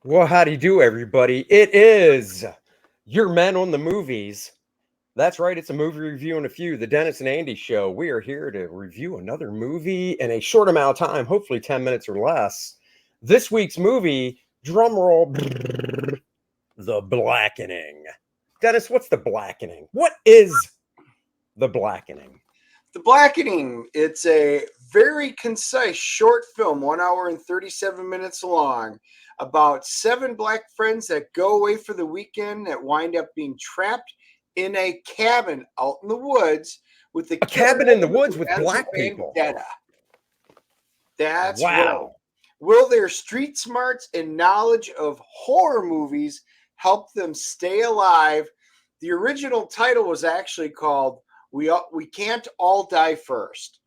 Well, how do you do, everybody? It is your men on the movies. That's right, it's a movie review and a few, the Dennis and Andy show. We are here to review another movie in a short amount of time, hopefully 10 minutes or less. This week's movie, drum roll, The Blackening. Dennis, what's The Blackening? What is The Blackening? The Blackening. It's a very concise short film, 1 hour and 37 minutes long, about seven black friends that go away for the weekend that wind up being trapped in a cabin out in the woods with the A killer cabin in the woods who with has a black people. vendetta. That's right. Wow. Will their street smarts and knowledge of horror movies help them stay alive? The original title was actually called "We Can't All Die First,"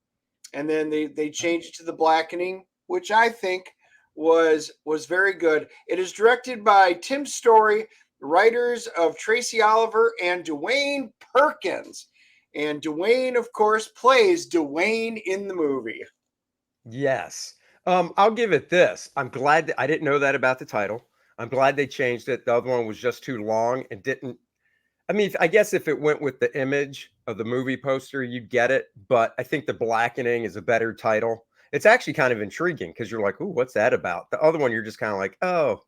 and then they changed it to The Blackening, which I think was very good. It is directed by Tim Story, writers of Tracy Oliver and Dwayne Perkins, and Dwayne, of course, plays Dwayne in the movie. Yes. I'll give it this. I'm glad that I didn't know that about the title. I'm glad they changed it. The other one was just too long and didn't. I mean, I guess if it went with the image of the movie poster, you'd get it. But I think The Blackening is a better title. It's actually kind of intriguing because you're like, "Ooh, what's that about?" The other one, you're just kind of like, "Oh."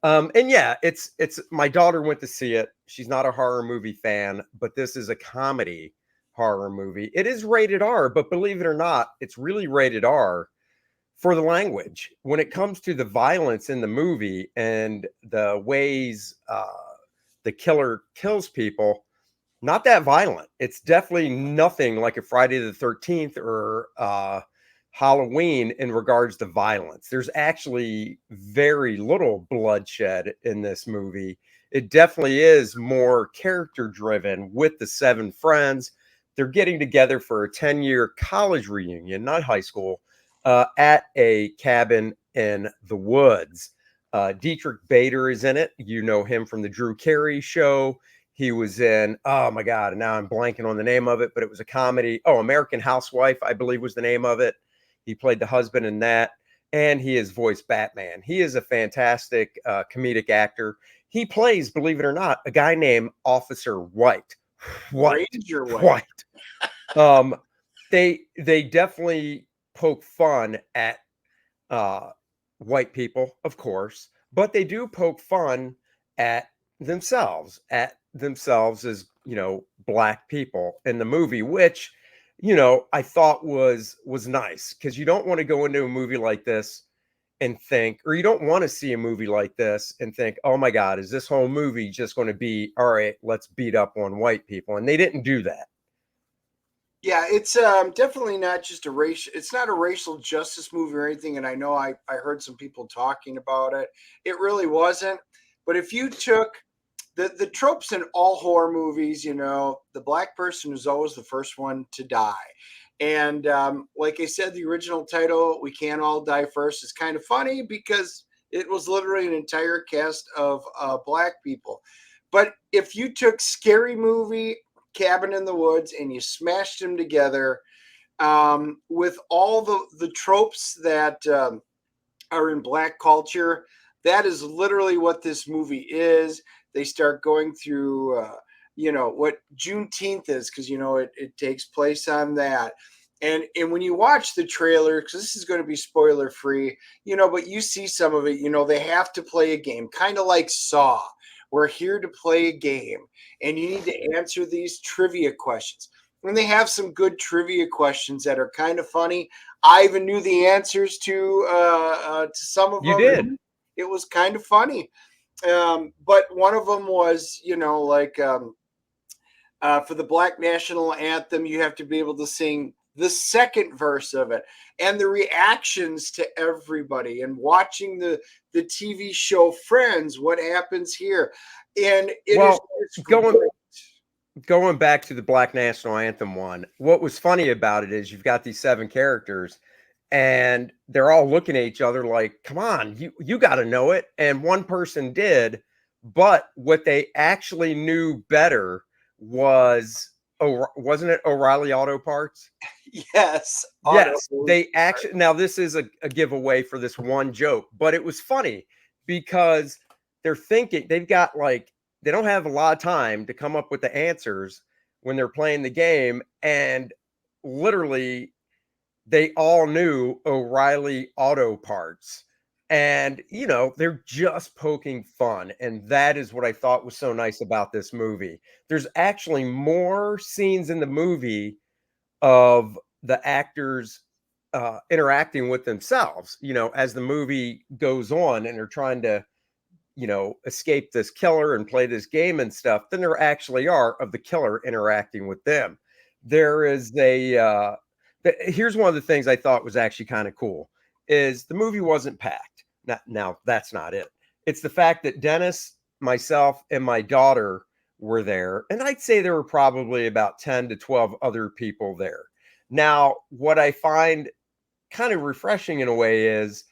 And yeah, it's my daughter went to see it. She's not a horror movie fan, but this is a comedy horror movie. It is rated R, but believe it or not, it's really rated R for the language. When it comes to the violence in the movie and the ways the killer kills people, not that violent. It's definitely nothing like a Friday the 13th or Halloween in regards to violence. There's actually very little bloodshed in this movie. It definitely is more character driven with the seven friends. They're getting together for a 10-year college reunion, not high school, at a cabin in the woods. Dietrich Bader is in it. You know him from the Drew Carey show. He was in, oh my God, and now I'm blanking on the name of it, but it was a comedy. Oh, American Housewife, I believe was the name of it. He played the husband in that, and he has voiced Batman. He is a fantastic comedic actor. He plays, believe it or not, a guy named Officer White. White. Ranger Way. White. Um, they definitely poke fun at uh, white people, of course, but they do poke fun at themselves as black people in the movie, which I thought was nice because you don't want to go into a movie like this and think, or you don't want to see a movie like this and think, oh my God, is this whole movie just going to be all right? Let's beat up on white people, and they didn't do that. Yeah, it's definitely not just a racial. It's not a racial justice movie or anything. And I know I heard some people talking about it. It really wasn't. But if you took the tropes in all horror movies, the black person is always the first one to die. And like I said, the original title, "We Can't All Die First," is kind of funny because it was literally an entire cast of black people. But if you took Scary Movie, Cabin in the Woods, and you smashed them together with all the tropes that are in black culture, that is literally what this movie is. They start going through, what Juneteenth is, because it takes place on that. And when you watch the trailer, because this is going to be spoiler free, but you see some of it. They have to play a game, kind of like Saw. We're here to play a game, and you need to answer these trivia questions. And they have some good trivia questions that are kind of funny. I even knew the answers to some of You them. did. It was kind of funny. But one of them was, like for the Black National Anthem, you have to be able to sing the second verse of it, and the reactions to everybody, and watching the TV show Friends. What happens here? And Well, it's going great. going back to the Black National Anthem one, what was funny about it is you've got these seven characters and they're all looking at each other like, come on, you got to know it. And one person did, but what they actually knew better was, oh, wasn't it O'Reilly Auto Parts? Yes, auto. Yes, they actually, now this is a giveaway for this one joke, but it was funny because they're thinking they've got like they don't have a lot of time to come up with the answers when they're playing the game, and literally they all knew O'Reilly Auto Parts. And, they're just poking fun. And that is what I thought was so nice about this movie. There's actually more scenes in the movie of the actors interacting with themselves, as the movie goes on and they're trying to, escape this killer and play this game and stuff, than there actually are of the killer interacting with them. There is here's one of the things I thought was actually kind of cool is the movie wasn't packed. Now that's not it. It's the fact that Dennis, myself, and my daughter were there, and I'd say there were probably about 10 to 12 other people there. Now, what I find kind of refreshing in a way is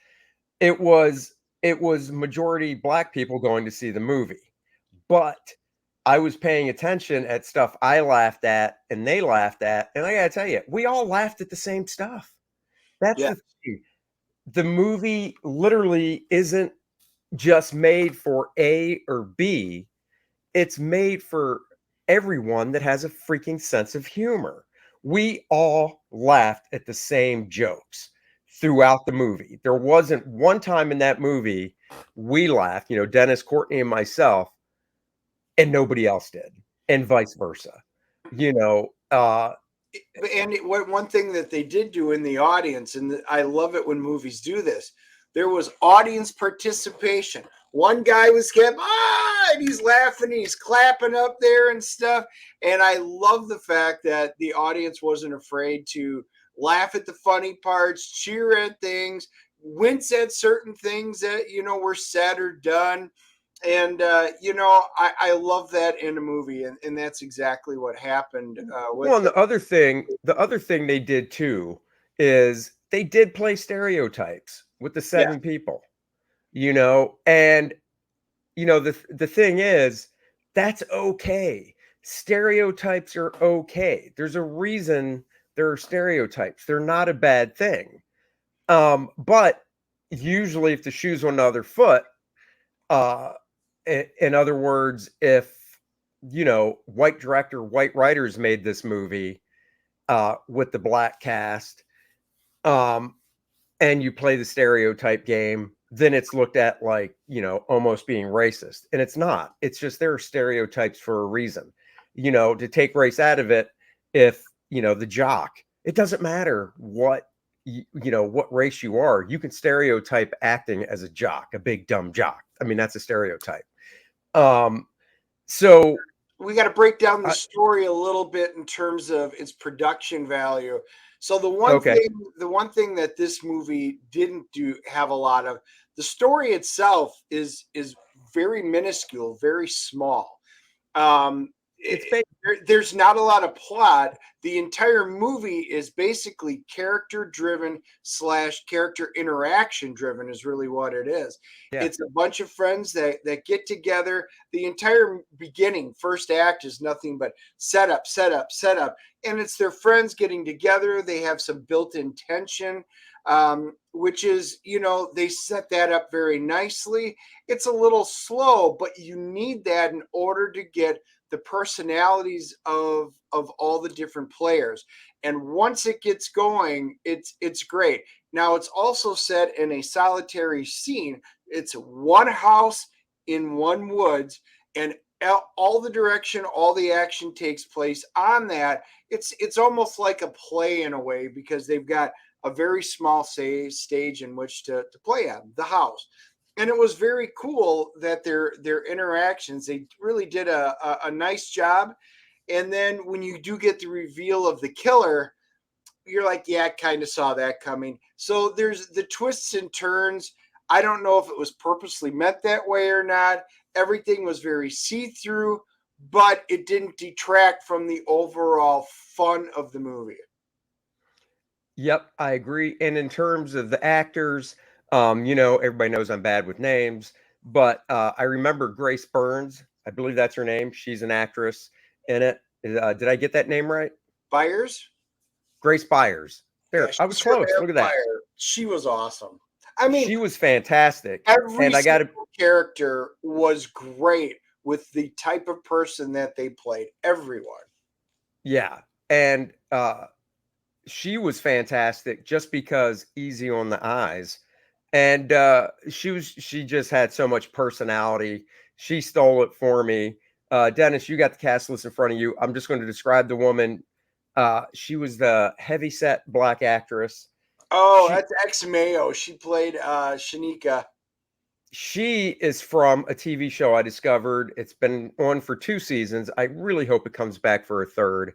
it was it was majority black people going to see the movie, but I was paying attention at stuff I laughed at and they laughed at, and I gotta tell you, we all laughed at the same stuff. That's Yeah. the thing. The movie literally isn't just made for A or B. It's made for everyone that has a freaking sense of humor. We all laughed at the same jokes throughout the movie. There wasn't one time in that movie we laughed, Dennis, Courtney, and myself, and nobody else did, and vice versa. You know, uh, And one thing that they did do in the audience, and I love it when movies do this, there was audience participation. One guy was kept, and he's laughing, and he's clapping up there and stuff. And I love the fact that the audience wasn't afraid to laugh at the funny parts, cheer at things, wince at certain things that, were said or done. And I love that in a movie, and that's exactly what happened with well, and it. the other thing they did too is they did play stereotypes with the Yeah, 7 people, and the thing is that's okay. Stereotypes are okay. There's a reason there are stereotypes. They're not a bad thing. But usually if the shoe's on the other foot, uh, in other words, if white director, white writers made this movie with the black cast, um, and you play the stereotype game, then it's looked at like, almost being racist. And it's not. It's just there are stereotypes for a reason. To take race out of it, if, the jock, it doesn't matter what race you are, you can stereotype acting as a jock, a big dumb jock. I mean, that's a stereotype. So we got to break down the I, story a little bit in terms of its production value. So the one okay. thing, that this movie didn't have a lot of, the story itself is very minuscule, very small. Um, It's there's not a lot of plot. The entire movie is basically character driven / character interaction driven is really what it is. yeah. It's a bunch of friends that get together. The entire beginning, first act, is nothing but setup, setup, setup. And it's their friends getting together. They have some built-in tension, which is, they set that up very nicely. It's a little slow, but you need that in order to get the personalities of all the different players. And once it gets going, it's great. Now it's also set in a solitary scene. It's one house in one woods, and all the direction, all the action takes place on that. It's almost like a play in a way, because they've got a very small stage in which to play on, the house. And it was very cool that their interactions, they really did a nice job. And then when you do get the reveal of the killer, you're like, yeah, I kind of saw that coming. So there's the twists and turns. I don't know if it was purposely meant that way or not. Everything was very see-through, but it didn't detract from the overall fun of the movie. Yep, I agree. And in terms of the actors, everybody knows I'm bad with names, but I remember Grace Burns. I believe that's her name. She's an actress in it. Did I get that name right? Byers? Grace Byers. Yeah, There, I was she's from close. Look at that. Empire. She was awesome. I mean, She was fantastic. every And I got single to character was great with the type of person that they played. Everyone. Yeah. And she was fantastic just because easy on the eyes. And she just had so much personality. She stole it for me. Dennis, you got the cast list in front of you. I'm just going to describe the woman. She was the heavyset black actress. Oh, She that's Ex Mayo. She played Shanika. she is from a TV show I discovered. It's been on for 2 seasons. I really hope it comes back for a third.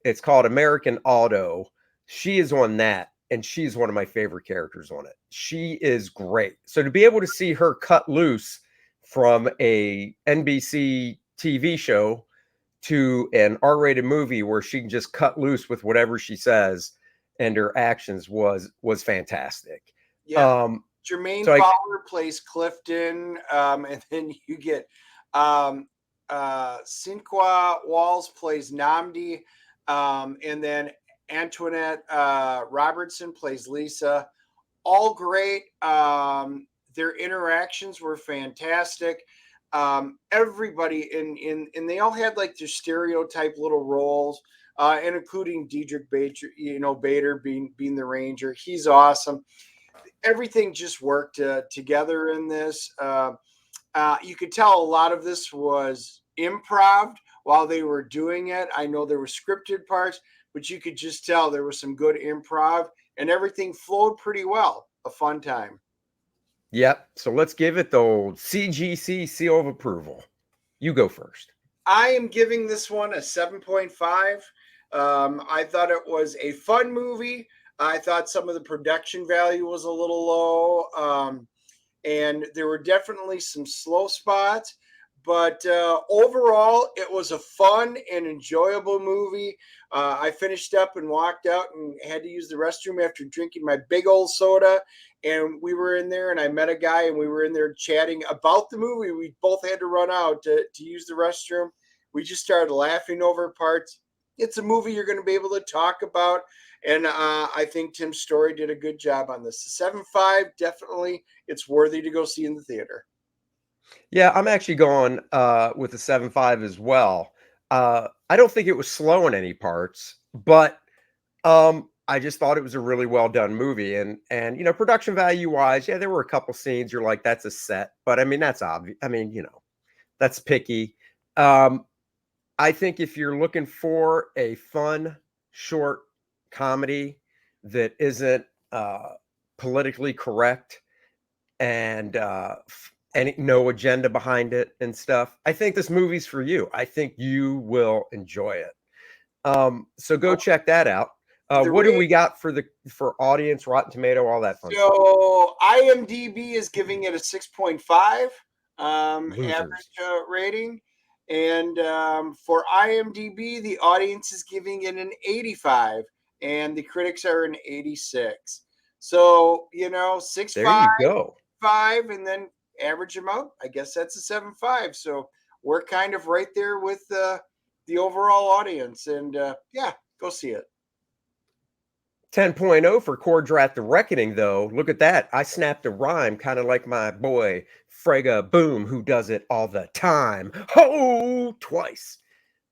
It's called American Auto. She is on that, and she's one of my favorite characters on it. She is great. So to be able to see her cut loose from a NBC TV show to an R-rated movie where she can just cut loose with whatever she says and her actions was fantastic. Yeah. Um, Jermaine so I Fowler plays Clifton, and then you get Cinqua Walls plays Namdi, and then Antoinette Robertson plays Lisa. All great. Their interactions were fantastic. Everybody and they all had like their stereotype little roles, and including Diedrich Bader, Bader being the Ranger. He's awesome. Everything just worked together in this. You could tell a lot of this was improv while they were doing it. I know there were scripted parts, but you could just tell there was some good improv and everything flowed pretty well. A fun time. Yep. So let's give it the old CGC seal of approval. You go first. I am giving this one a 7.5. I thought it was a fun movie. I thought some of the production value was a little low. And there were definitely some slow spots. But overall, it was a fun and enjoyable movie. I finished up and walked out and had to use the restroom after drinking my big old soda. And we were in there, and I met a guy, and we were in there chatting about the movie. We both had to run out to use the restroom. We just started laughing over parts. It's a movie you're going to be able to talk about. And I think Tim Story did a good job on this. 7.5, definitely, it's worthy to go see in the theater. Yeah, I'm actually going with a 7.5 as well. I don't think it was slow in any parts, but I just thought it was a really well done movie. And production value wise, yeah, there were a couple scenes you're like, that's a set, but I mean that's obvious. I mean, that's picky. I think if you're looking for a fun, short comedy that isn't politically correct and any no agenda behind it and stuff, I think this movie's for you. I think you will enjoy it. So go check that out. The What do we rate, got for audience, Rotten Tomato, all that fun stuff? so IMDb is giving it a 6.5 average Losers. rating. And for IMDb, the audience is giving it an 85, and the critics are an 86. So, There 6.5, you go. 5, and then average them out. I guess that's a 7.5. So we're kind of right there with the overall audience. And yeah, go see it. 10.0 for Kor-Drath the Reckoning, though. Look at that. I snapped a rhyme, kind of like my boy Frega Boom, who does it all the time. Ho! Twice.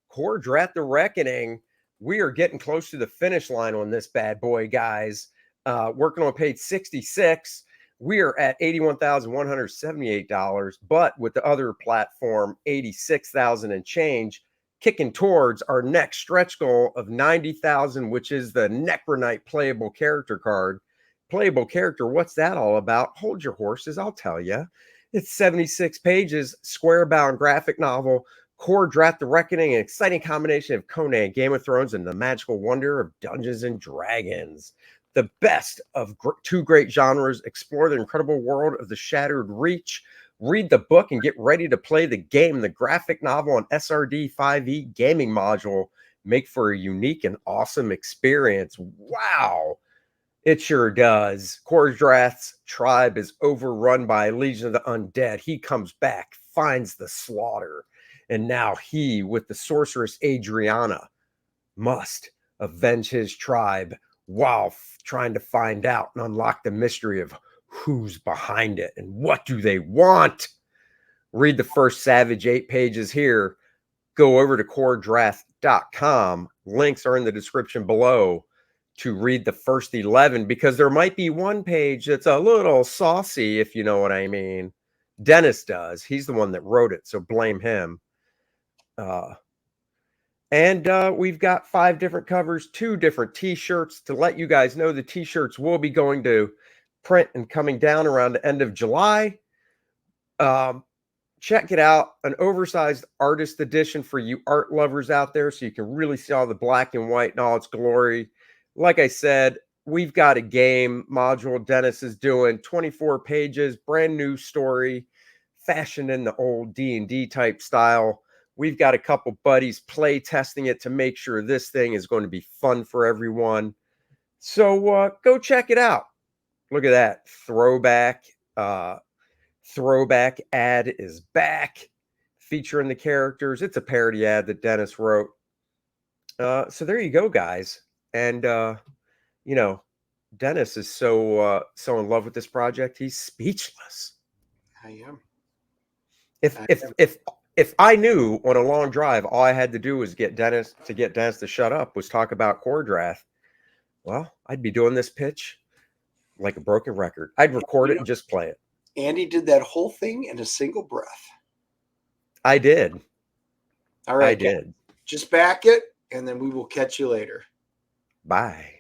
Kor-Drath the Reckoning. We are getting close to the finish line on this bad boy, guys. Working on page 66. We are at $81,178, but with the other platform, $86,000 and change, kicking towards our next stretch goal of 90,000, which is the Necronite playable character card. Playable character, what's that all about? Hold your horses, I'll tell you. It's 76 pages, square bound graphic novel, Kor-Drath the Reckoning, an exciting combination of Conan, Game of Thrones, and the magical wonder of Dungeons and Dragons. The best of two great genres, explore the incredible world of the Shattered Reach. Read the book and get ready to play the game. The graphic novel and SRD 5e gaming module make for a unique and awesome experience. Wow, it sure does. Kor-Drath's tribe is overrun by a legion of the undead. He comes back, finds the slaughter, and now he, with the sorceress Adriana, must avenge his tribe while trying to find out and unlock the mystery of who's behind it and what do they want. read the first savage 8 pages here, go over to Kor-Drath.com. Links are in the description below to read the first 11, because there might be one page that's a little saucy, if you know what I mean. Dennis does. He's the one that wrote it, so blame him. And we've got 5 different covers, 2 different t-shirts. To let you guys know, the t-shirts will be going to print and coming down around the end of July. Check it out, an oversized artist edition for you art lovers out there, so you can really see all the black and white in all its glory. Like I said, we've got a game module Dennis is doing, 24 pages, brand new story, fashioned in the old D&D type style. We've got a couple buddies play testing it to make sure this thing is going to be fun for everyone. So go check it out. Look at that throwback. Throwback ad is back, featuring the characters. It's a parody ad that Dennis wrote. So there you go, guys. And you know, Dennis is so in love with this project, he's speechless. I am. If I knew on a long drive all I had to do was get Dennis to shut up, was talk about Kor-Drath, well, I'd be doing this pitch like a broken record. I'd record it and just play it. Andy did that whole thing in a single breath. I did. All right. I did. Just back it, and then we will catch you later. Bye.